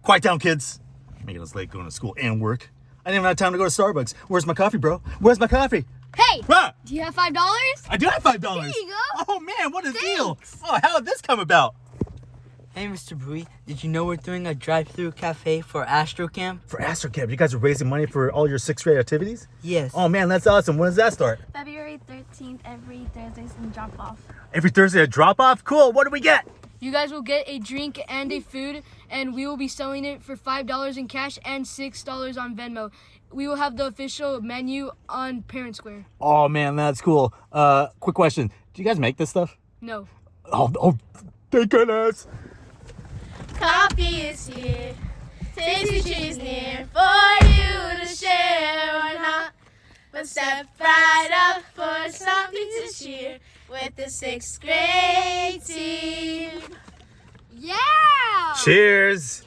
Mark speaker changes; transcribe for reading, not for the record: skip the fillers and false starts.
Speaker 1: Quiet down, kids. Making us late going to school and work. I didn't even have time to go to Starbucks. Where's my coffee, bro? Where's my coffee?
Speaker 2: Hey!
Speaker 1: Ah!
Speaker 2: Do you have $5?
Speaker 1: I do have $5.
Speaker 2: There you go.
Speaker 1: Oh, man, what a
Speaker 2: Thanks.
Speaker 1: deal. Oh, how did this come about?
Speaker 3: Hey, Mr. Bui, did you know we're doing a Drive Thru Café for Astro Camp?
Speaker 1: For Astro Camp, you guys are raising money for all your 6th grade activities?
Speaker 3: Yes.
Speaker 1: Oh, man, that's awesome. When does that start?
Speaker 4: February 13th, every Thursdays and drop off.
Speaker 1: Every Thursday, a drop-off? Cool. What do we get?
Speaker 2: You guys will get a drink and a food, and we will be selling it for $5 in cash and $6 on Venmo. We will have the official menu on Parent Square.
Speaker 1: Oh, man, that's cool. Quick question. Do you guys make this stuff?
Speaker 2: No.
Speaker 1: Oh, thank goodness.
Speaker 4: Coffee is here, tasty trees near for you to share or not. But step right up for something to cheer with the 6th grade team.
Speaker 2: Yeah!
Speaker 1: Cheers.